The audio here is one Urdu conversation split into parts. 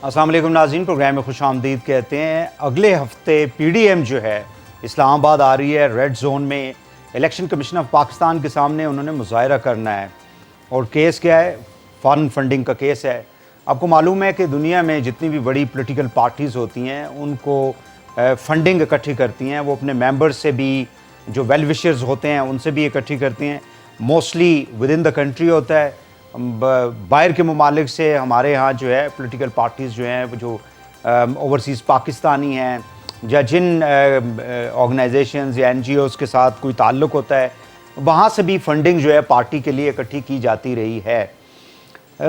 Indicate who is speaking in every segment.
Speaker 1: السلام علیکم ناظرین، پروگرام میں خوش آمدید کہتے ہیں۔ اگلے ہفتے پی ڈی ایم جو ہے اسلام آباد آ رہی ہے، ریڈ زون میں الیکشن کمیشن آف پاکستان کے سامنے انہوں نے مظاہرہ کرنا ہے، اور کیس کیا ہے؟ فارن فنڈنگ کا کیس ہے۔ آپ کو معلوم ہے کہ دنیا میں جتنی بھی بڑی پولیٹیکل پارٹیز ہوتی ہیں ان کو فنڈنگ اکٹھی کرتی ہیں، وہ اپنے ممبرز سے بھی، جو ویل وشرز ہوتے ہیں ان سے بھی اکٹھی کرتی ہیں۔ Mostly with in the country ہوتا ہے، باہر کے ممالک سے ہمارے ہاں جو ہے پولیٹیکل پارٹیز جو ہیں جو اوورسیز پاکستانی ہیں یا جن آرگنائزیشنز یا این جی اوز کے ساتھ کوئی تعلق ہوتا ہے، وہاں سے بھی فنڈنگ جو ہے پارٹی کے لیے اکٹھی کی جاتی رہی ہے۔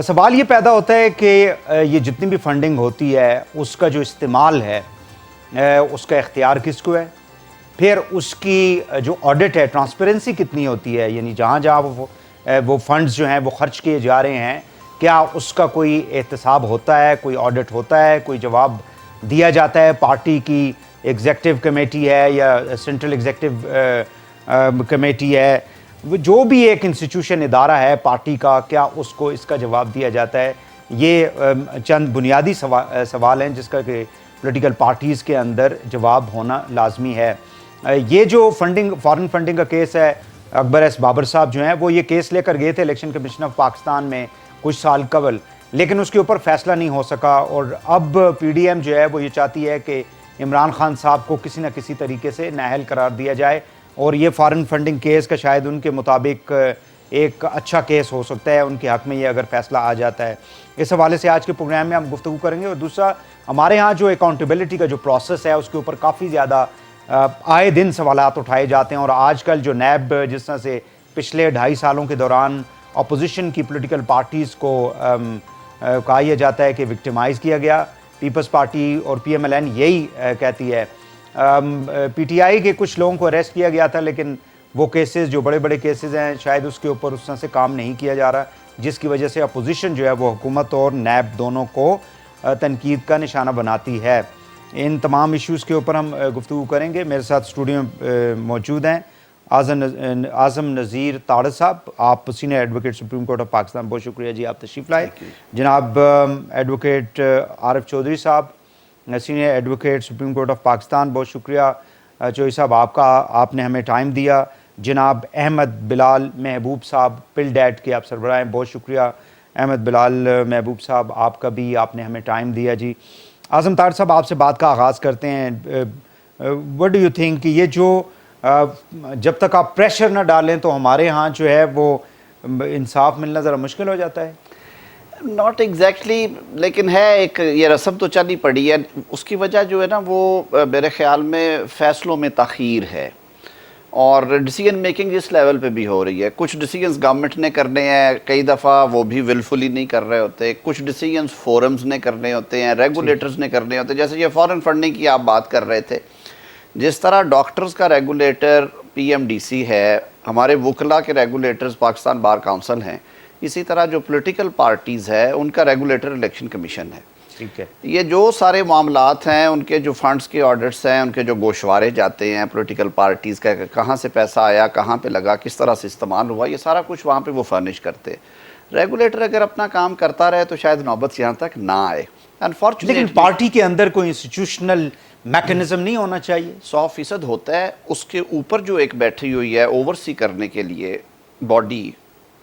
Speaker 1: سوال یہ پیدا ہوتا ہے کہ یہ جتنی بھی فنڈنگ ہوتی ہے اس کا جو استعمال ہے اس کا اختیار کس کو ہے؟ پھر اس کی جو آڈٹ ہے، ٹرانسپیرنسی کتنی ہوتی ہے؟ یعنی جہاں جہاں وہ فنڈز جو ہیں وہ خرچ کیے جا رہے ہیں، کیا اس کا کوئی احتساب ہوتا ہے، کوئی آڈٹ ہوتا ہے، کوئی جواب دیا جاتا ہے؟ پارٹی کی ایگزیکٹو کمیٹی ہے یا سینٹرل ایگزیکٹو کمیٹی ہے، جو بھی ایک انسٹیٹیوشن ادارہ ہے پارٹی کا، کیا اس کو اس کا جواب دیا جاتا ہے؟ یہ چند بنیادی سوال ہیں جس کا کہ پولیٹیکل پارٹیز کے اندر جواب ہونا لازمی ہے۔ یہ جو فارن فنڈنگ کا کیس ہے، اکبر ایس بابر صاحب جو ہیں وہ یہ کیس لے کر گئے تھے الیکشن کمیشن آف پاکستان میں کچھ سال قبل، لیکن اس کے اوپر فیصلہ نہیں ہو سکا، اور اب پی ڈی ایم جو ہے وہ یہ چاہتی ہے کہ عمران خان صاحب کو کسی نہ کسی طریقے سے نااہل قرار دیا جائے، اور یہ فارن فنڈنگ کیس کا شاید ان کے مطابق ایک اچھا کیس ہو سکتا ہے ان کے حق میں، یہ اگر فیصلہ آ جاتا ہے۔ اس حوالے سے آج کے پروگرام میں ہم گفتگو کریں گے۔ اور دوسرا، ہمارے ہاں جو اکاؤنٹیبلٹی کا جو پروسیس ہے اس کے اوپر کافی زیادہ آئے دن سوالات اٹھائے جاتے ہیں، اور آج کل جو نیب جس طرح سے پچھلے 2.5 سالوں کے دوران اپوزیشن کی پولیٹیکل پارٹیز کو کہا یہ جاتا ہے کہ وکٹمائز کیا گیا، پیپلز پارٹی اور پی ایم ایل این یہی کہتی ہے۔ پی ٹی آئی کے کچھ لوگوں کو اریسٹ کیا گیا تھا، لیکن وہ کیسز جو بڑے بڑے کیسز ہیں شاید اس کے اوپر اس طرح سے کام نہیں کیا جا رہا، جس کی وجہ سے اپوزیشن جو ہے وہ حکومت اور نیب دونوں کو تنقید کا نشانہ بناتی ہے۔ ان تمام ایشوز کے اوپر ہم گفتگو کریں گے۔ میرے ساتھ اسٹوڈیو میں موجود ہیں اعظم نذیر تاڑ صاحب، آپ senior advocate supreme court of Pakistan, بہت شکریہ جی آپ تشریف لائے۔ جناب ایڈوکیٹ عارف چودھری صاحب، senior advocate supreme court of Pakistan, بہت شکریہ چودھری صاحب آپ نے ہمیں ٹائم دیا۔ جناب احمد بلال محبوب صاحب، پل ڈیٹ کے آپ سربراہ ہیں، بہت شکریہ احمد بلال محبوب صاحب، آپ نے ہمیں ٹائم دیا جی۔ اعظم طاہر صاحب، آپ سے بات کا آغاز کرتے ہیں۔ وٹ ڈو یو تھنک کہ یہ جو جب تک آپ پریشر نہ ڈالیں تو ہمارے ہاں جو ہے وہ انصاف ملنا ذرا مشکل ہو جاتا ہے؟
Speaker 2: ناٹ ایگزیکٹلی، لیکن ہے ایک یہ رسم تو چلی پڑی ہے۔ اس کی وجہ جو ہے نا وہ میرے خیال میں فیصلوں میں تاخیر ہے، اور ڈیسیجن میکنگ جس لیول پہ بھی ہو رہی ہے۔ کچھ ڈیسیجنز گورنمنٹ نے کرنے ہیں، کئی دفعہ وہ بھی ولفلی نہیں کر رہے ہوتے، کچھ ڈیسیجنز فورمز نے کرنے ہوتے ہیں، ریگولیٹرز نے کرنے ہوتے ہیں۔ جیسے یہ فارن فنڈنگ کی آپ بات کر رہے تھے، جس طرح ڈاکٹرز کا regulator P M D C ہے، ہمارے وکلاء کے ریگولیٹرز پاکستان بار کونسل ہیں، اسی طرح جو پولیٹیکل پارٹیز ہے ان کا ریگولیٹر الیکشن کمیشن ہے۔
Speaker 1: ٹھیک ہے،
Speaker 2: یہ جو سارے معاملات ہیں، ان کے جو فنڈز کے آڈٹس ہیں، ان کے جو گوشوارے جاتے ہیں پولیٹیکل پارٹیز کا، کہاں سے پیسہ آیا، کہاں پہ لگا، کس طرح سے استعمال ہوا، یہ سارا کچھ وہاں پہ وہ فرنش کرتے۔ ریگولیٹر اگر اپنا کام کرتا رہے تو شاید نوبت یہاں تک نہ آئے۔
Speaker 1: لیکن پارٹی کے اندر کوئی انسٹیٹیوشنل میکنزم نہیں ہونا چاہیے؟
Speaker 2: 100% ہوتا ہے۔ اس کے اوپر جو ایک بیٹھی ہوئی ہے اوورسی کرنے کے لیے باڈی،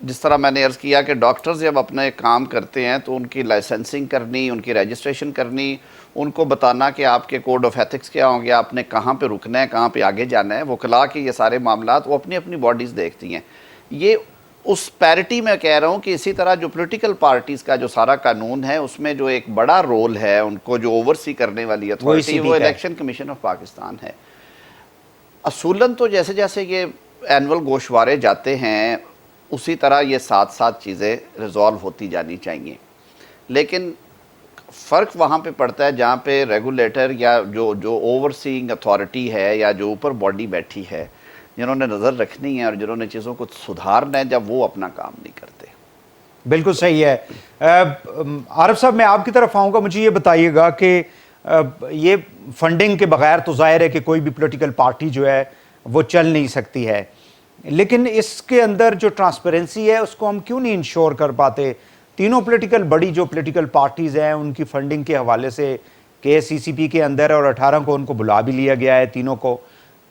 Speaker 2: جس طرح میں نے عرض کیا کہ ڈاکٹرز جب اپنے کام کرتے ہیں تو ان کی لائسنسنگ کرنی، ان کی رجسٹریشن کرنی، ان کو بتانا کہ آپ کے کوڈ آف ایتھکس کیا ہوں گے، آپ نے کہاں پہ رکنا ہے، کہاں پہ آگے جانا ہے۔ وکلاء کے یہ سارے معاملات وہ اپنی اپنی باڈیز دیکھتی ہیں۔ یہ اس پیرٹی میں کہہ رہا ہوں کہ اسی طرح جو پولیٹیکل پارٹیز کا جو سارا قانون ہے اس میں جو ایک بڑا رول ہے ان کو جو اوورسی کرنے والی اتھارٹی وہ الیکشن کمیشن آف پاکستان ہے۔ اصولاً تو جیسے جیسے یہ اینول گوشوارے جاتے ہیں اسی طرح یہ ساتھ ساتھ چیزیں ریزالو ہوتی جانی چاہیے، لیکن فرق وہاں پہ پڑتا ہے جہاں پہ ریگولیٹر یا جو اوورسینگ اتھارٹی ہے یا جو اوپر باڈی بیٹھی ہے، جنہوں نے نظر رکھنی ہے اور جنہوں نے چیزوں کو سدھارنا ہے، جب وہ اپنا کام نہیں کرتے۔
Speaker 1: بالکل صحیح ہے۔ عارف صاحب، میں آپ کی طرف آؤں گا، مجھے یہ بتائیے گا کہ یہ فنڈنگ کے بغیر تو ظاہر ہے کہ کوئی بھی پولیٹیکل پارٹی جو ہے وہ چل نہیں سکتی ہے، لیکن اس کے اندر جو ٹرانسپیرنسی ہے اس کو ہم کیوں نہیں انشور کر پاتے؟ تینوں پولیٹیکل بڑی جو پولیٹیکل پارٹیز ہیں ان کی فنڈنگ کے حوالے سے KCCP کے اندر اور 18 کو ان کو بلا بھی لیا گیا ہے تینوں کو.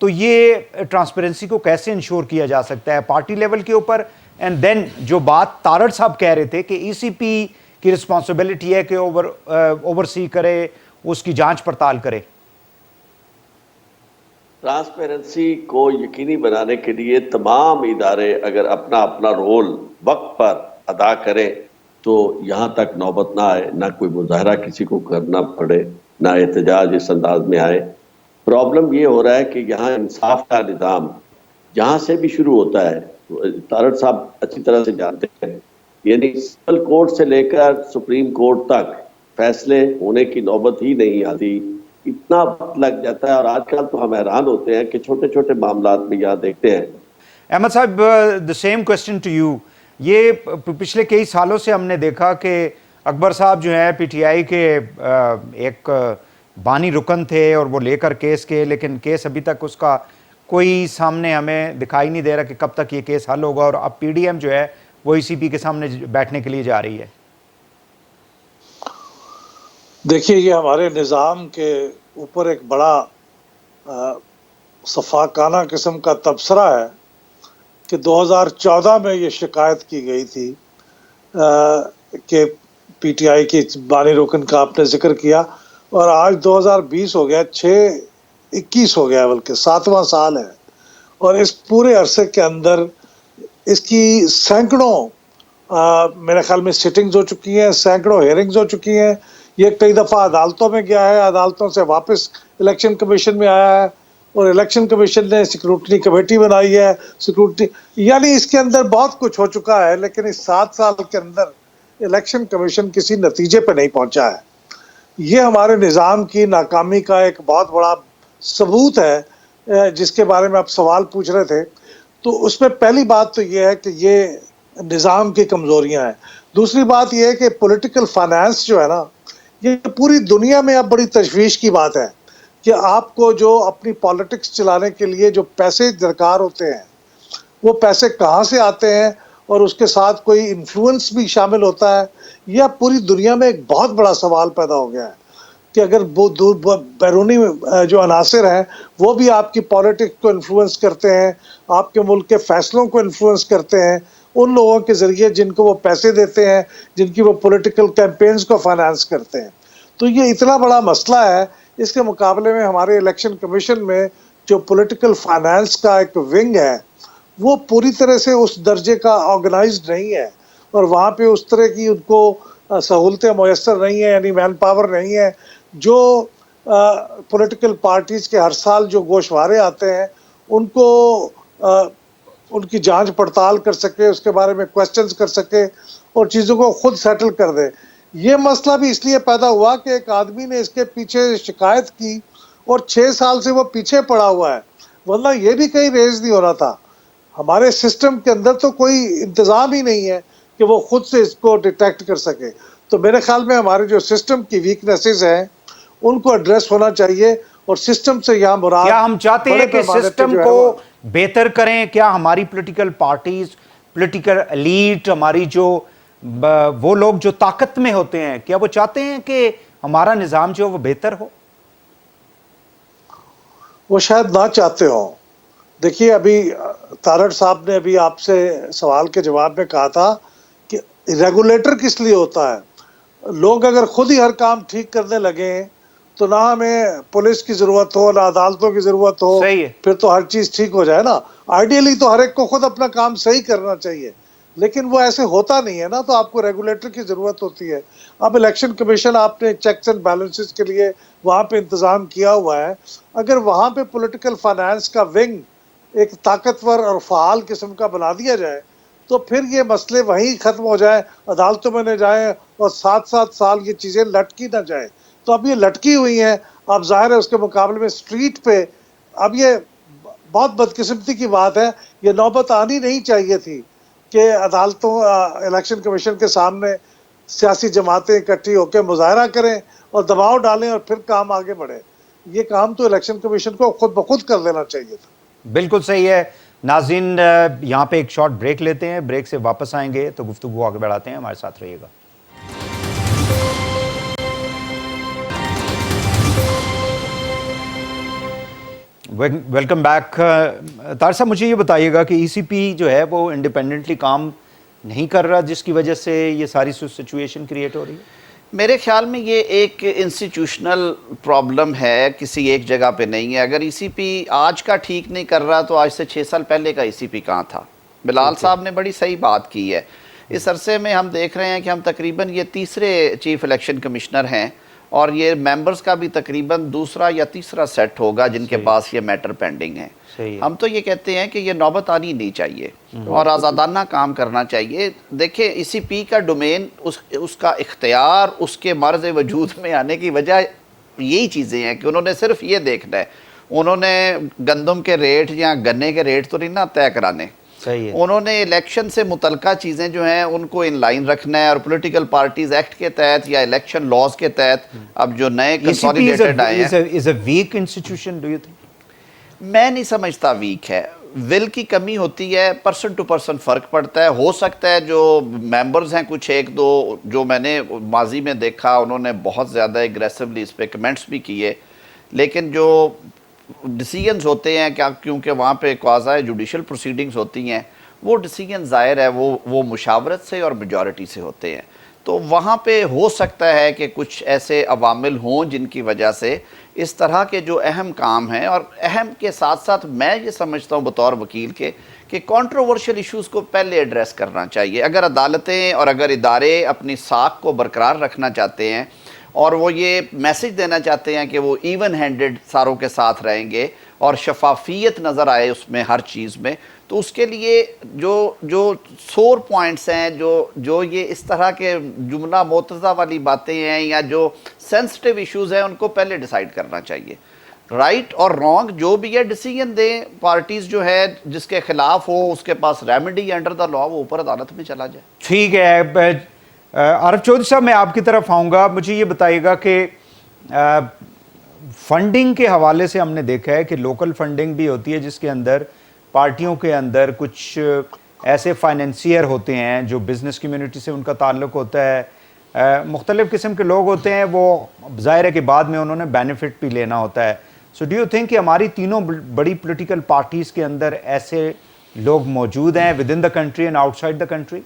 Speaker 1: تو یہ ٹرانسپیرنسی کو کیسے انشور کیا جا سکتا ہے پارٹی لیول کے اوپر؟ اینڈ دین جو بات تارڑ صاحب کہہ رہے تھے کہ ECP کی رسپانسبلٹی ہے کہ اوورسی کرے, اس کی جانچ پڑتال کرے.
Speaker 3: ٹرانسپیرنسی کو یقینی بنانے کے لیے تمام ادارے اگر اپنا اپنا رول وقت پر ادا کریں تو یہاں تک نوبت نہ آئے, نہ کوئی مظاہرہ کسی کو کرنا پڑے, نہ احتجاج اس انداز میں آئے. پرابلم یہ ہو رہا ہے کہ یہاں انصاف کا نظام جہاں سے بھی شروع ہوتا ہے, تارڑ صاحب اچھی طرح سے جانتے ہیں, یعنی سول کورٹ سے لے کر سپریم کورٹ تک فیصلے ہونے کی نوبت ہی نہیں آتی, اتنا وقت لگ جاتا ہے. اور آج کل تو ہم حیران ہوتے ہیں کہ چھوٹے چھوٹے معاملات بھی یہاں دیکھتے ہیں.
Speaker 1: احمد صاحب, the same question to you. یہ پچھلے کئی سالوں سے ہم نے دیکھا کہ اکبر صاحب جو ہیں PTI کے ایک بانی رکن تھے اور وہ لے کر کیس کے, لیکن کیس ابھی تک اس کا کوئی سامنے ہمیں دکھائی نہیں دے رہا کہ کب تک یہ کیس حل ہوگا, اور اب PDM جو ہے وہ ECP کے سامنے بیٹھنے کے لیے جا رہی ہے.
Speaker 4: دیکھیے, یہ ہمارے نظام کے اوپر ایک بڑا صفاقانہ قسم کا تبصرہ ہے کہ 2014 میں یہ شکایت کی گئی تھی کہ PTI کی بانی رکن کا آپ نے ذکر کیا, اور آج 2020 ہو گیا, 21 ہو گیا, بلکہ 7واں سال ہے, اور اس پورے عرصے کے اندر اس کی سینکڑوں میرے خیال میں سٹنگز ہو چکی ہیں, سینکڑوں ہیئرنگز ہو چکی ہیں. یہ کئی دفعہ عدالتوں میں گیا ہے, عدالتوں سے واپس الیکشن کمیشن میں آیا ہے, اور الیکشن کمیشن نے سیکورٹی کمیٹی بنائی ہے. یعنی اس کے اندر بہت کچھ ہو چکا ہے, لیکن اس 7 سال کے اندر الیکشن کمیشن کسی نتیجے پہ نہیں پہنچا ہے. یہ ہمارے نظام کی ناکامی کا ایک بہت بڑا ثبوت ہے جس کے بارے میں آپ سوال پوچھ رہے تھے. تو اس میں پہلی بات تو یہ ہے کہ یہ نظام کی کمزوریاں ہیں. دوسری بات یہ ہے کہ پولیٹیکل فائنانس جو ہے نا, یہ پوری دنیا میں اب بڑی تشویش کی بات ہے کہ آپ کو جو اپنی پالیٹکس چلانے کے لیے جو پیسے درکار ہوتے ہیں وہ پیسے کہاں سے آتے ہیں, اور اس کے ساتھ کوئی انفلوئنس بھی شامل ہوتا ہے. یہ پوری دنیا میں ایک بہت بڑا سوال پیدا ہو گیا ہے کہ اگر وہ بیرونی جو عناصر ہیں وہ بھی آپ کی پالیٹکس کو انفلوئنس کرتے ہیں, آپ کے ملک کے فیصلوں کو انفلوئنس کرتے ہیں, ان لوگوں کے ذریعے جن کو وہ پیسے دیتے ہیں, جن کی وہ پولیٹیکل کیمپینز کو فائنانس کرتے ہیں. تو یہ اتنا بڑا مسئلہ ہے. اس کے مقابلے میں ہمارے الیکشن کمیشن میں جو پولیٹیکل فائنانس کا ایک ونگ ہے وہ پوری طرح سے اس درجے کا آرگنائزڈ نہیں ہے, اور وہاں پہ اس طرح کی ان کو سہولتیں میسر نہیں ہیں, یعنی مین پاور نہیں ہے جو پولیٹیکل پارٹیز کے ہر سال جو گوشوارے آتے ہیں ان کو ان کی جانچ پڑتال کر سکے, اس کے بارے میں کوسچنز کر سکے اور چیزوں کو خود سیٹل کر دے. یہ مسئلہ بھی اس لیے پیدا ہوا کہ ایک آدمی نے اس کے پیچھے شکایت کی اور 6 سال سے وہ پیچھے پڑا ہوا ہے, ورنہ یہ بھی کہیں ریز نہیں ہو رہا تھا. ہمارے سسٹم کے اندر تو کوئی انتظام ہی نہیں ہے کہ وہ خود سے اس کو ڈیٹیکٹ کر سکے. تو میرے خیال میں ہمارے جو سسٹم کی ویکنیسز ہیں ان کو ایڈریس ہونا چاہیے, اور سسٹم سے یہاں مراد
Speaker 1: کیا ہم چاہتے ہیں کہ سسٹم کو بہتر کریں؟ کیا ہماری پولیٹیکل پارٹیز, پولیٹیکل ایلیٹ, ہماری جو وہ لوگ جو طاقت میں ہوتے ہیں, کیا وہ چاہتے ہیں کہ ہمارا نظام جو وہ بہتر ہو؟
Speaker 4: وہ شاید نہ چاہتے ہوں. دیکھیے, ابھی تارڑ صاحب نے ابھی آپ سے سوال کے جواب میں کہا تھا کہ ریگولیٹر کس لیے ہوتا ہے. لوگ اگر خود ہی ہر کام ٹھیک کرنے لگیں تو نہ ہمیں پولیس کی ضرورت ہو, نہ عدالتوں کی ضرورت ہو, پھر تو ہر چیز ٹھیک ہو جائے نا. آئیڈیلی تو ہر ایک کو خود اپنا کام صحیح کرنا چاہیے, لیکن وہ ایسے ہوتا نہیں ہے نا, تو آپ کو ریگولیٹر کی ضرورت ہوتی ہے. اب الیکشن کمیشن آپ نے چیکس اینڈ بیلنسز کے لیے وہاں پہ انتظام کیا ہوا ہے. اگر وہاں پہ پولیٹیکل فائنانس کا ونگ ایک طاقتور اور فعال قسم کا بنا دیا جائے تو پھر یہ مسئلے وہیں ختم ہو جائیں, عدالتوں میں نہ جائیں, اور 7 سال یہ چیزیں لٹکی نہ جائیں. تو اب یہ لٹکی ہوئی ہیں. اب ظاہر ہے اس کے مقابلے میں اسٹریٹ پہ اب یہ بہت بدقسمتی کی بات ہے, یہ نوبت آنی نہیں چاہیے تھی کہ عدالتوں الیکشن کمیشن کے سامنے سیاسی جماعتیں اکٹھی ہو کے مظاہرہ کریں اور دباؤ ڈالیں اور پھر کام آگے بڑھے. یہ کام تو الیکشن کمیشن کو خود بخود کر لینا چاہیے تھا.
Speaker 1: بالکل صحیح ہے. ناظرین یہاں پہ ایک شارٹ بریک لیتے ہیں, بریک سے واپس آئیں گے تو گفتگو آگے بڑھاتے ہیں, ہمارے ساتھ رہیے گا. Welcome back. طاہر صاحب مجھے یہ بتائیے گا کہ ای سی پی جو ہے وہ انڈیپینڈنٹلی کام نہیں کر رہا, جس کی وجہ سے یہ ساری سچویشن کریٹ ہو رہی ہے؟
Speaker 2: میرے خیال میں یہ ایک انسٹیٹیوشنل پرابلم ہے, کسی ایک جگہ پہ نہیں ہے. اگر ای سی پی آج کا ٹھیک نہیں کر رہا تو آج سے 6 سال پہلے کا ای سی پی کہاں تھا؟ بلال صاحب نے بڑی صحیح بات کی ہے. اس عرصے میں ہم دیکھ رہے ہیں کہ ہم تقریباً یہ تیسرے چیف الیکشن کمشنر ہیں, اور یہ ممبرز کا بھی تقریباً دوسرا یا تیسرا سیٹ ہوگا جن کے پاس یہ میٹر پینڈنگ ہے. ہم تو یہ کہتے ہیں کہ یہ نوبت آنی نہیں چاہیے اور آزادانہ کام کرنا چاہیے. دیکھیں ای سی پی کا ڈومین, اس کا اختیار, اس کے مرز وجود میں آنے کی وجہ یہی چیزیں ہیں کہ انہوں نے صرف یہ دیکھنا ہے, انہوں نے گندم کے ریٹ یا گنے کے ریٹ تو نہیں نہ طے کرانے, انہوں نے الیکشن سے متعلقہ چیزیں جو ہیں ان کو ان لائن رکھنا ہے. اور پولیٹیکل پارٹیز ایکٹ کے تحت یا الیکشن لاز کے تحت اب جو نئے کنسولیڈیٹڈ آئے ہیں.
Speaker 1: is a weak institution, do you think?
Speaker 2: میں نہیں سمجھتا ویک ہے. ول کی کمی ہوتی ہے, پرسن ٹو پرسن فرق پڑتا ہے. ہو سکتا ہے جو ممبرز ہیں کچھ ایک دو جو میں نے ماضی میں دیکھا انہوں نے بہت زیادہ اگریسولی اس پہ کمنٹس بھی کیے, لیکن جو ڈیسیجنز ہوتے ہیں کیونکہ وہاں پہ قاضی جوڈیشل پروسیڈنگز ہوتی ہیں, وہ ڈیسیجن ظاہر ہے وہ مشاورت سے اور میجورٹی سے ہوتے ہیں. تو وہاں پہ ہو سکتا ہے کہ کچھ ایسے عوامل ہوں جن کی وجہ سے اس طرح کے جو اہم کام ہیں, اور اہم کے ساتھ ساتھ میں یہ سمجھتا ہوں بطور وکیل کے کہ کنٹروورشل ایشوز کو پہلے ایڈریس کرنا چاہیے. اگر عدالتیں اور اگر ادارے اپنی ساکھ کو برقرار رکھنا چاہتے ہیں اور وہ یہ میسج دینا چاہتے ہیں کہ وہ ایون ہینڈڈ ساروں کے ساتھ رہیں گے اور شفافیت نظر آئے اس میں ہر چیز میں, تو اس کے لیے جو سور پوائنٹس ہیں, جو یہ اس طرح کے جملہ معترضہ والی باتیں ہیں یا جو سینسٹیو ایشوز ہیں ان کو پہلے ڈیسائیڈ کرنا چاہیے. رائٹ اور رانگ جو بھی ہے ڈیسیجن دیں, پارٹیز جو ہے جس کے خلاف ہو اس کے پاس ریمیڈی انڈر دا لا, وہ اوپر عدالت میں چلا جائے.
Speaker 1: ٹھیک ہے. عارف چودھری صاحب میں آپ کی طرف آؤں گا. مجھے یہ بتائیے گا کہ فنڈنگ کے حوالے سے ہم نے دیکھا ہے کہ لوکل فنڈنگ بھی ہوتی ہے جس کے اندر پارٹیوں کے اندر کچھ ایسے فائنینسیئر ہوتے ہیں جو بزنس کمیونٹی سے ان کا تعلق ہوتا ہے, مختلف قسم کے لوگ ہوتے ہیں, وہ ظاہر ہے کہ بعد میں انہوں نے بینیفٹ بھی لینا ہوتا ہے. سو ڈو یو تھنک کہ ہماری تینوں بڑی پولیٹیکل پارٹیز کے اندر ایسے لوگ موجود ہیں with in the country and out side the country?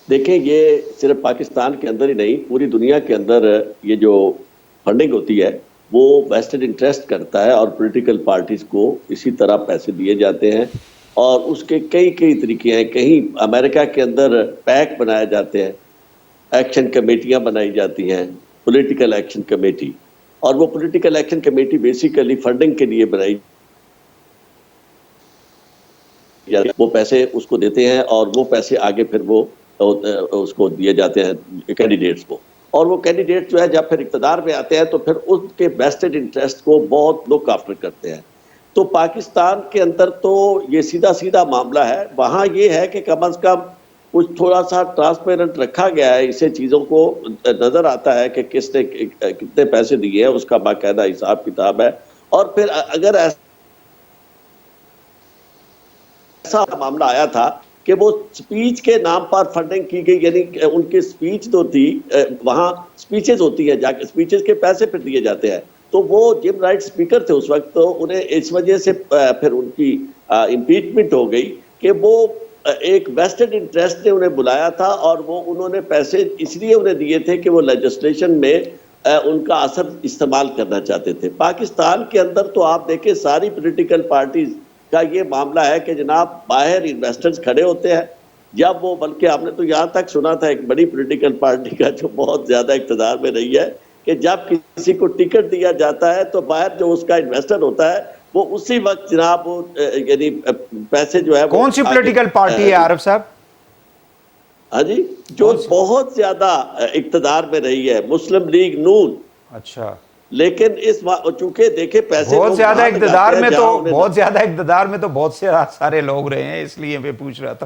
Speaker 3: دیکھیں یہ صرف پاکستان کے اندر ہی نہیں, پوری دنیا کے اندر یہ جو فنڈنگ ہوتی ہے وہ ویسٹڈ انٹرسٹ کرتا ہے, اور پولیٹیکل پارٹیز کو اسی طرح پیسے دیے جاتے ہیں, اور اس کے کئی طریقے ہیں. کہیں امریکہ کے اندر پیک بنائے جاتے ہیں, ایکشن کمیٹیاں بنائی جاتی ہیں, پولیٹیکل ایکشن کمیٹی, اور وہ political action committee basically funding کے لیے بنائی, وہ پیسے اس کو دیتے ہیں اور وہ پیسے آگے پھر وہ اس کو دیے جاتے ہیں کینڈیڈیٹس کو, اور وہ کینڈیڈیٹ جو ہے جب پھر اقتدار میں آتے ہیں تو پھر ان کے ویسٹڈ انٹرسٹ کو بہت لک آفٹر کرتے ہیں. تو پاکستان کے اندر تو یہ سیدھا معاملہ ہے. وہاں یہ ہے کہ کم از کم کچھ تھوڑا سا ٹرانسپیرنٹ رکھا گیا ہے, اسے چیزوں کو نظر آتا ہے کہ کس نے کتنے پیسے دیے ہیں, اس کا باقاعدہ حساب کتاب ہے. اور پھر اگر ایسا معاملہ آیا تھا کہ وہ سپیچ کے نام پر فنڈنگ کی گئی, یعنی ان کی سپیچ تو تھی, وہاں سپیچز ہوتی ہیں, جا کے سپیچز کے پیسے پھر دیے جاتے ہیں, تو وہ جم رائٹ سپیکر تھے اس وقت, تو انہیں اس وجہ سے پھر ان کی امپیچمنٹ ہو گئی کہ وہ ایک ویسٹڈ انٹرسٹ نے انہیں بلایا تھا, اور وہ انہوں نے پیسے اس لیے انہیں دیے تھے کہ وہ لیجسلیشن میں ان کا اثر استعمال کرنا چاہتے تھے. پاکستان کے اندر تو آپ دیکھیں ساری پولیٹیکل پارٹیز کا یہ معاملہ ہے کہ جناب باہر انویسٹرز کھڑے ہوتے ہیں, جب وہ, بلکہ آپ نے تو یہاں تک سنا تھا ایک بڑی پولیٹیکل پارٹی کا جو بہت زیادہ اقتدار میں رہی ہے کہ جب کسی کو ٹکٹ دیا جاتا ہے تو باہر جو اس کا انویسٹر ہوتا ہے وہ اسی وقت جناب یعنی پیسے جو ہے,
Speaker 1: کون سی پولیٹیکل پارٹی ہے عارف صاحب؟
Speaker 3: ہاں جی, جو بہت زیادہ اقتدار میں رہی ہے, مسلم لیگ نون.
Speaker 1: اچھا,
Speaker 3: لیکن اس چونکہ دیکھیں پیسے
Speaker 1: بہت زیادہ اقتدار میں تو بہت سے سارے لوگ رہے ہیں, اس لیے میں پوچھ رہا تھا.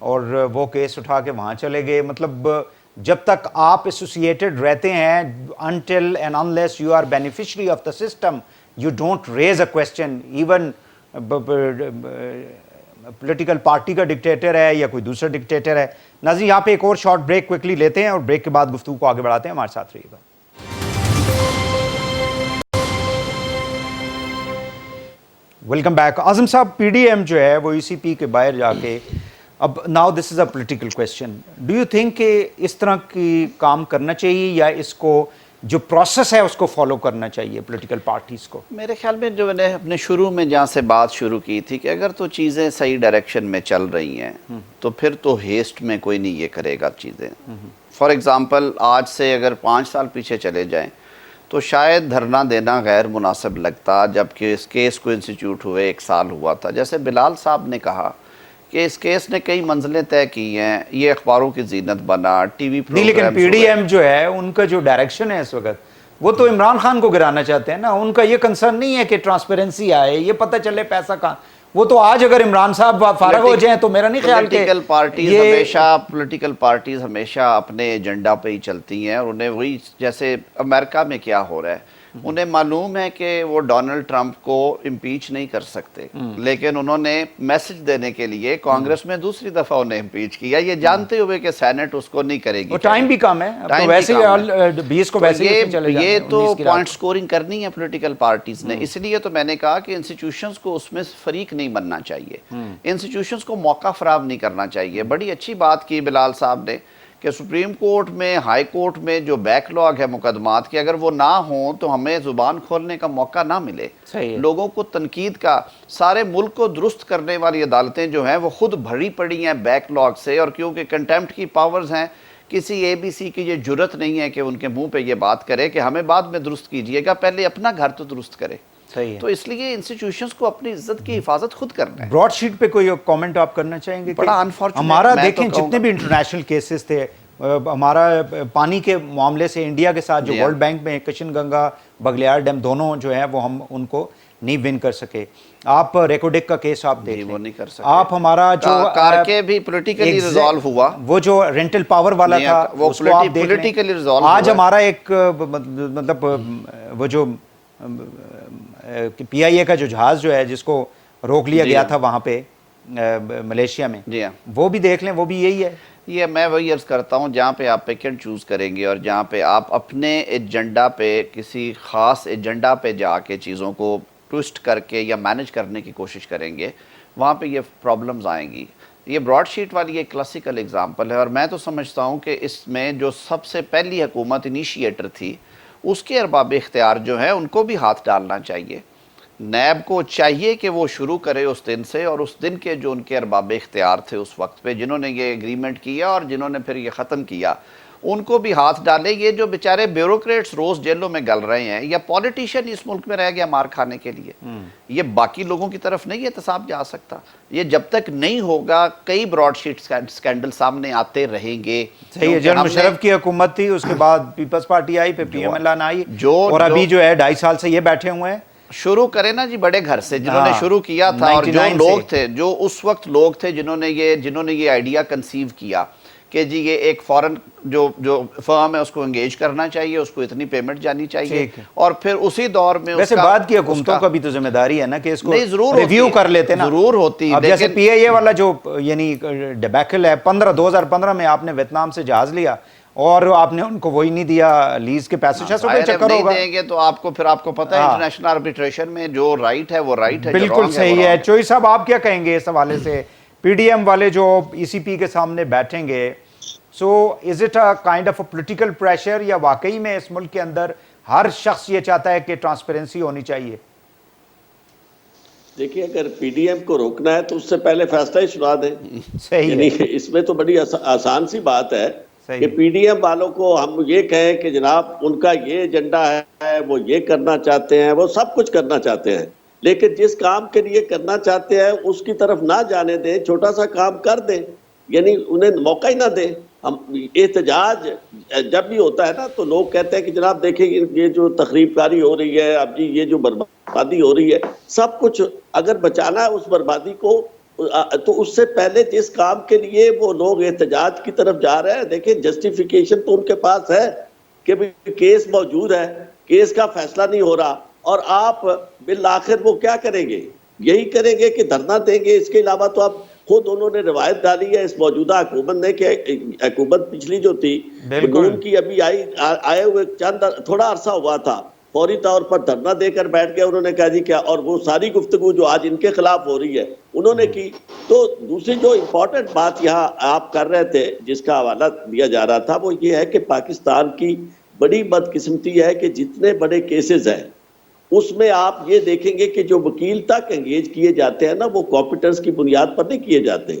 Speaker 1: اور وہ کیس اٹھا کے وہاں چلے گئے. مطلب جب تک آپ ایسوسیٹڈ رہتے ہیں, until and unless you are beneficiary of the system, you don't raise a question. Even political party کا ڈکٹیٹر ہے یا کوئی دوسرا ڈکٹیٹر ہے. ناظرین یہاں پہ ایک اور شارٹ بریک کوئکلی لیتے ہیں اور بریک کے بعد گفتگو کو آگے بڑھاتے ہیں. ہمارے ساتھ رہیے گا. Welcome back. اعظم صاحب, پی ڈی ایم جو ہے وہ ای سی پی کے باہر جا کے, اب now this is a political question, do you think کہ اس طرح کی کام کرنا چاہیے یا اس کو جو پروسیس ہے اس کو فالو کرنا چاہیے پولیٹیکل پارٹیز کو؟
Speaker 2: میرے خیال میں جو میں نے اپنے شروع میں جہاں سے بات شروع کی تھی کہ اگر تو چیزیں صحیح ڈائریکشن میں چل رہی ہیں تو پھر تو ہیسٹ میں کوئی نہیں یہ کرے گا چیزیں. فار ایگزامپل آج سے اگر 5 سال پیچھے چلے جائیں تو شاید دھرنا دینا غیر مناسب لگتا, جبکہ اس کیس کو انسٹیٹیوٹ ہوئے 1 سال ہوا تھا. جیسے بلال صاحب نے کہا کہ اس کیس نے کئی منزلیں طے کی ہیں, یہ اخباروں کی زینت بنا, ٹی وی
Speaker 1: نہیں, لیکن پی ڈی ایم جو ہے ان کا جو ڈائریکشن ہے اس وقت وہ تو عمران خان کو گرانا چاہتے ہیں نا. ان کا یہ کنسرن نہیں ہے کہ ٹرانسپیرنسی آئے, یہ پتہ چلے پیسہ کہاں. وہ تو آج اگر عمران صاحب فارغ ہو جائیں تو میرا نہیں خیال کہ
Speaker 2: پولیٹیکل پارٹیز ہمیشہ اپنے ایجنڈا پہ ہی چلتی ہیں, اور انہیں وہی, جیسے امریکہ میں کیا ہو رہا ہے, انہیں معلوم ہے کہ وہ ڈونلڈ ٹرمپ کو امپیچ نہیں کر سکتے, لیکن انہوں نے میسج دینے کے لیے کانگریس میں دوسری دفعہ انہیں امپیچ کیا, یہ جانتے ہوئے کہ سینٹ اس کو نہیں کرے گی.
Speaker 1: وہ ٹائم بھی کم ہے, ویسے ہی 20 کو ویسے ہی چلے جاتے ہیں.
Speaker 2: یہ تو پوائنٹ سکورنگ کرنی ہے پولیٹیکل پارٹیز نے. اس لیے تو میں نے کہا کہ انسٹیٹیوشنز کو اس میں فریق نہیں بننا چاہیے, انسٹیٹیوشنز کو موقع فراہم نہیں کرنا چاہیے. بڑی اچھی بات کی بلال صاحب نے کہ سپریم کورٹ میں, ہائی کورٹ میں جو بیک لاگ ہے مقدمات کے, اگر وہ نہ ہوں تو ہمیں زبان کھولنے کا موقع نہ ملے. لوگوں کو تنقید کا, سارے ملک کو درست کرنے والی عدالتیں جو ہیں وہ خود بھری پڑی ہیں بیک لاگ سے, اور کیونکہ کنٹیمپٹ کی پاورز ہیں, کسی اے بی سی کی یہ جرت نہیں ہے کہ ان کے منہ پہ یہ بات کرے کہ ہمیں بعد میں درست کیجئے گا, پہلے اپنا گھر تو درست کرے. تو اس لیے انسٹیٹیوشنز کو اپنی عزت کی حفاظت خود کرنا ہے.
Speaker 1: براڈ شیٹ پہ کوئی کامنٹ آپ کرنا چاہیں گے؟
Speaker 2: بڑا انفارچونیٹ,
Speaker 1: ہمارا دیکھیں جتنے بھی انٹرنیشنل کیسز تھے, ہمارا پانی کے معاملے سے انڈیا کے ساتھ جو ورلڈ بینک میں کشن گنگا بگلیار ڈیم دونوں جو ہیں وہ ہم ان کو نہیں ون کر سکے. آپ ریکوڈک کا کیس آپ دیکھ
Speaker 2: وہ نہیں کر سکے.
Speaker 1: آپ ہمارا جو
Speaker 2: کارکے بھی پولیٹیکلی ریزالو ہوا,
Speaker 1: وہ جو رینٹل پاور والا تھا
Speaker 2: وہ پولیٹیکلی ریزالو.
Speaker 1: آج ہمارا ایک مطلب وہ جو پی آئی اے کا جو جہاز جو ہے جس کو روک لیا گیا تھا وہاں پہ ملیشیا میں, وہ بھی دیکھ لیں, وہ بھی یہی ہے.
Speaker 2: یہ میں وہی عرض کرتا ہوں, جہاں پہ آپ پیک اینڈ چوز کریں گے اور جہاں پہ آپ اپنے ایجنڈا پہ, کسی خاص ایجنڈا پہ جا کے چیزوں کو ٹوسٹ کر کے یا مینج کرنے کی کوشش کریں گے, وہاں پہ یہ پرابلمز آئیں گی. یہ براڈ شیٹ والی ایک کلاسیکل ایگزامپل ہے, اور میں تو سمجھتا ہوں کہ اس میں جو سب سے پہلی حکومت انیشیٹر تھی, اس کے ارباب اختیار جو ہیں ان کو بھی ہاتھ ڈالنا چاہیے. نیب کو چاہیے کہ وہ شروع کرے اس دن سے, اور اس دن کے جو ان کے ارباب اختیار تھے اس وقت پہ, جنہوں نے یہ اگریمنٹ کیا اور جنہوں نے پھر یہ ختم کیا, ان کو بھی ہاتھ ڈالے. یہ جو بیچارے بیوروکریٹس روز جیلوں میں گل رہے ہیں, یا پولیٹیشین اس ملک میں رہ گیا مار کھانے کے لیے, یہ باقی لوگوں کی طرف نہیں احتساب جا سکتا. یہ جب تک نہیں ہوگا کئی براڈ شیٹ سکینڈل سامنے آتے رہیں گے.
Speaker 1: صحیح ہے, جنرل مشرف کی حکومت تھی, اس کے بعد پیپلز پارٹی آئی, پھر پی ایم ایل این آئی, اور ابھی جو ہے 2.5 سال سے یہ بیٹھے ہوئے ہیں.
Speaker 2: شروع کرے نا جی بڑے گھر سے, جنہوں نے شروع کیا تھا, اور جو لوگ تھے, جو اس وقت لوگ تھے جنہوں نے یہ آئیڈیا کنسیو کیا کہ جی یہ ایک فورن جو فرم ہے اس کو انگیج کرنا چاہیے, اس کو اتنی پیمنٹ جانی چاہیے, اور پھر اسی دور میں
Speaker 1: ویسے بعد کی حکومتوں کا بھی تو ذمہ داری ہے نا کہ اس کو ریویو کر لیتے نا.
Speaker 2: ضرور ہوتی.
Speaker 1: اب جیسے پی آئی اے والا جو یعنی ڈیبیکل ہے, 2015 میں آپ نے ویتنام سے جہاز لیا اور آپ نے ان کو وہی نہیں دیا لیز کے پیسے, 600 روپے چکر ہوگا.
Speaker 2: نہیں دیں گے تو آپ کو پھر آپ کو پتہ ہے انٹرنیشنل آربیٹریشن میں جو رائٹ ہے وہ رائٹ ہے.
Speaker 1: بالکل صحیح ہے. چوئی صاحب آپ کیا کہیں گے اس حوالے سے, پی ڈی ایم والے جو ای سی پی کے سامنے بیٹھیں گے, so is it a kind of a political pressure, یا واقعی میں اس ملک کے اندر ہر شخص یہ چاہتا ہے کہ ٹرانسپیرنسی ہونی چاہیے؟
Speaker 3: دیکھیے اگر پی ڈی ایم کو روکنا ہے تو اس سے پہلے فیصلہ ہی سنا دیں.
Speaker 1: صحیح
Speaker 3: یعنی اس میں تو بڑی آسان سی بات ہے کہ پی ڈی ایم والوں کو ہم یہ کہیں کہ جناب ان کا یہ ایجنڈا ہے, وہ یہ کرنا چاہتے ہیں, وہ سب کچھ کرنا چاہتے ہیں, لیکن جس کام کے لیے کرنا چاہتے ہیں اس کی طرف نہ جانے دیں, چھوٹا سا کام کر دیں, یعنی انہیں موقع ہی نہ دیں. ہم احتجاج جب بھی ہوتا ہے نا تو لوگ کہتے ہیں کہ جناب دیکھیں یہ جو تخریب کاری ہو رہی ہے, اب جی یہ جو بربادی ہو رہی ہے, سب کچھ اگر بچانا ہے اس بربادی کو تو اس سے پہلے جس کام کے لیے وہ لوگ احتجاج کی طرف جا رہے ہیں، دیکھیں جسٹیفیکیشن تو ان کے پاس ہے کہ کیس موجود ہے، کیس کا فیصلہ نہیں ہو رہا، اور آپ بالآخر وہ کیا کریں گے؟ یہی کریں گے کہ دھرنا دیں گے۔ اس کے علاوہ تو اب خود انہوں نے روایت ڈالی ہے اس موجودہ حکومت نے کہ حکومت پچھلی جو تھی نون کی ابھی آئے ہوئے چند تھوڑا عرصہ ہوا تھا، فوری طور پر دھرنا دے کر بیٹھ گئے، انہوں نے کہا جی کیا، اور وہ ساری گفتگو جو آج ان کے خلاف ہو رہی ہے انہوں نے کی۔ تو دوسری جو امپورٹنٹ بات یہاں آپ کر رہے تھے جس کا حوالہ دیا جا رہا تھا وہ یہ ہے کہ پاکستان کی بڑی بدقسمتی ہے کہ جتنے بڑے کیسز ہیں اس میں آپ یہ دیکھیں گے کہ جو وکیل تک انگیج کیے جاتے ہیں نا وہ کمپیٹنس کی بنیاد پر نہیں کیے جاتے،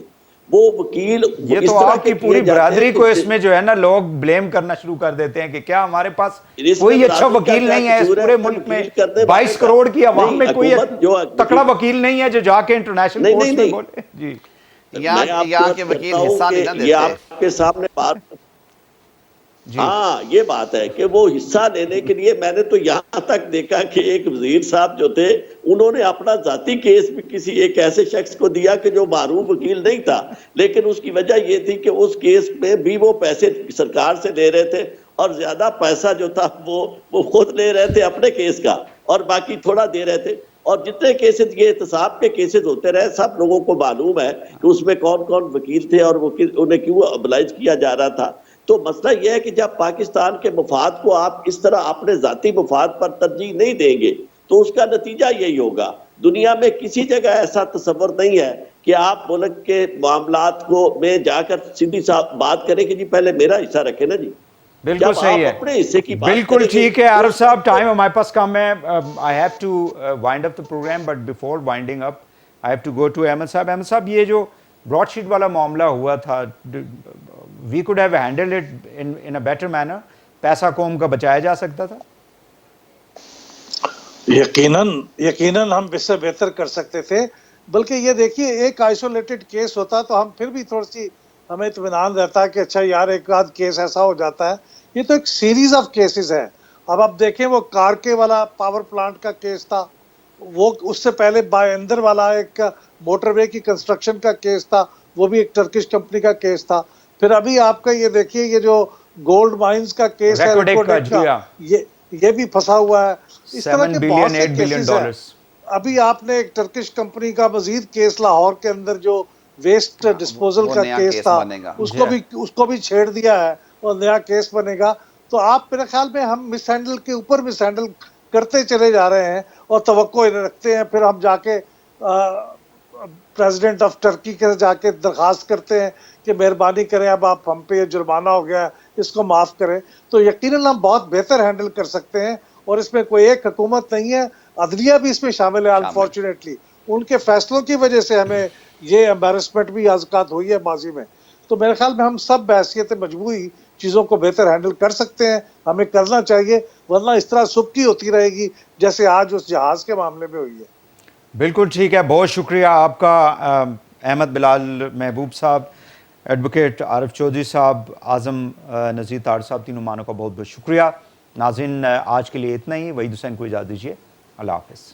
Speaker 3: وہ وکیل
Speaker 1: یہ تو آپ کی پوری برادری کو اس میں جو ہے نا لوگ بلیم کرنا شروع کر دیتے ہیں کہ کیا ہمارے پاس کوئی اچھا وکیل نہیں ہے اس پورے ملک میں، 22 کروڑ کی عوام میں کوئی تکڑا وکیل نہیں ہے جو جا کے انٹرنیشنل کورٹس میں بولے۔ جی
Speaker 2: یہاں کے وکیل حصہ نہیں نہ دیتے۔
Speaker 3: یہ آپ کے سامنے بات، ہاں یہ بات ہے کہ وہ حصہ لینے کے لیے میں نے تو یہاں تک دیکھا کہ ایک وزیر صاحب جو تھے انہوں نے اپنا ذاتی کیس بھی کسی ایک ایسے شخص کو دیا کہ جو معروف وکیل نہیں تھا، لیکن اس کی وجہ یہ تھی کہ اس کیس میں بھی وہ پیسے سرکار سے لے رہے تھے، اور زیادہ پیسہ جو تھا وہ خود لے رہے تھے اپنے کیس کا، اور باقی تھوڑا دے رہے تھے۔ اور جتنے کیسز یہ احتساب کے کیسز ہوتے رہے سب لوگوں کو معلوم ہے کہ اس میں کون کون وکیل تھے اور انہیں کیوں ابلائج کیا جا رہا تھا۔ تو مسئلہ یہ ہے کہ جب پاکستان کے مفاد کو آپ اس طرح اپنے ذاتی مفاد پر ترجیح نہیں دیں گے تو اس کا نتیجہ یہی ہوگا۔ دنیا میں کسی جگہ ایسا تصور نہیں ہے کہ آپ ملک کے معاملات کو میں جا کر سیدھی بات کریں کہ جی پہلے میرا حصہ رکھیں نا جی۔
Speaker 1: بالکل صحیح ہے، بالکل ٹھیک ہے۔ عارف صاحب ٹائم ہمارے پاس کم ہے، I have to wind up the program but before winding up I have to go to Ahmad صاحب۔ احمد صاحب یہ جو براڈ شیٹ والا معاملہ ہوا تھا we could have handled it in a better manner، پیسہ قوم کا بچایا جا سکتا تھا؟
Speaker 4: یقیناً ہم اس سے بہتر کر سکتے تھے، بلکہ یہ دیکھیے ایک آئسولیٹڈ کیس ہوتا تو ہم پھر بھی تھوڑی سی ہمیں اطمینان رہتا کہ اچھا یار ایک آدھ کیس ایسا ہو جاتا ہے، یہ تو ایک سیریز آف کیسز ہیں۔ اب آپ دیکھیں وہ کارکے والا پاور پلانٹ کا کیس تھا، وہ اس سے پہلے بائندر والا ایک موٹر وے کی کنسٹرکشن کا کیس تھا، وہ بھی ایک ٹرکش کمپنی کا کیس تھا۔ پھر ابھی آپ کا یہ دیکھیے یہ جو گولڈ مائنز کا کیس ہے ریکوڈیک کا، یہ بھی پھنسا ہوا ہے۔ اس طرح کے بہت سے کیسز ہیں۔ ابھی آپ نے ایک ٹرکش کمپنی کا مزید کیس لاہور کے اندر جو ویسٹ ڈسپوزل کا کیس تھا اس کو بھی چھیڑ دیا ہے اور نیا کیس بنے گا۔ تو آپ میرے خیال میں ہم مس ہینڈل کے اوپر مس ہینڈل کرتے چلے جا رہے ہیں اور توقع رکھتے ہیں، پھر ہم جا کے پریزیڈنٹ آف ٹرکی کے جا کے درخواست کرتے ہیں کہ مہربانی کریں اب آپ ہم پہ یہ جرمانہ ہو گیا ہے اس کو معاف کریں۔ تو یقیناً ہم بہت بہتر ہینڈل کر سکتے ہیں، اور اس میں کوئی ایک حکومت نہیں ہے، عدلیہ بھی اس میں شامل ہے۔ انفارچونیٹلی ان کے فیصلوں کی وجہ سے ہمیں یہ امبیرسمنٹ بھی آزکات ہوئی ہے ماضی میں۔ تو میرے خیال میں ہم سب بحیثیت مجموعی چیزوں کو بہتر ہینڈل کر سکتے ہیں، ہمیں کرنا چاہیے، ورنہ اس طرح سبکی ہوتی رہے گی جیسے آج اس جہاز کے معاملے میں ہوئی ہے۔
Speaker 1: بالکل ٹھیک ہے، بہت شکریہ آپ کا احمد بلال محبوب صاحب، ایڈوکیٹ عارف چودھری صاحب، اعظم نذیر طاہر صاحب، تینوں معنوں کا بہت بہت شکریہ۔ ناظرین آج کے لیے اتنا ہی، وحید حسین کو اجازت دیجیے، اللہ حافظ۔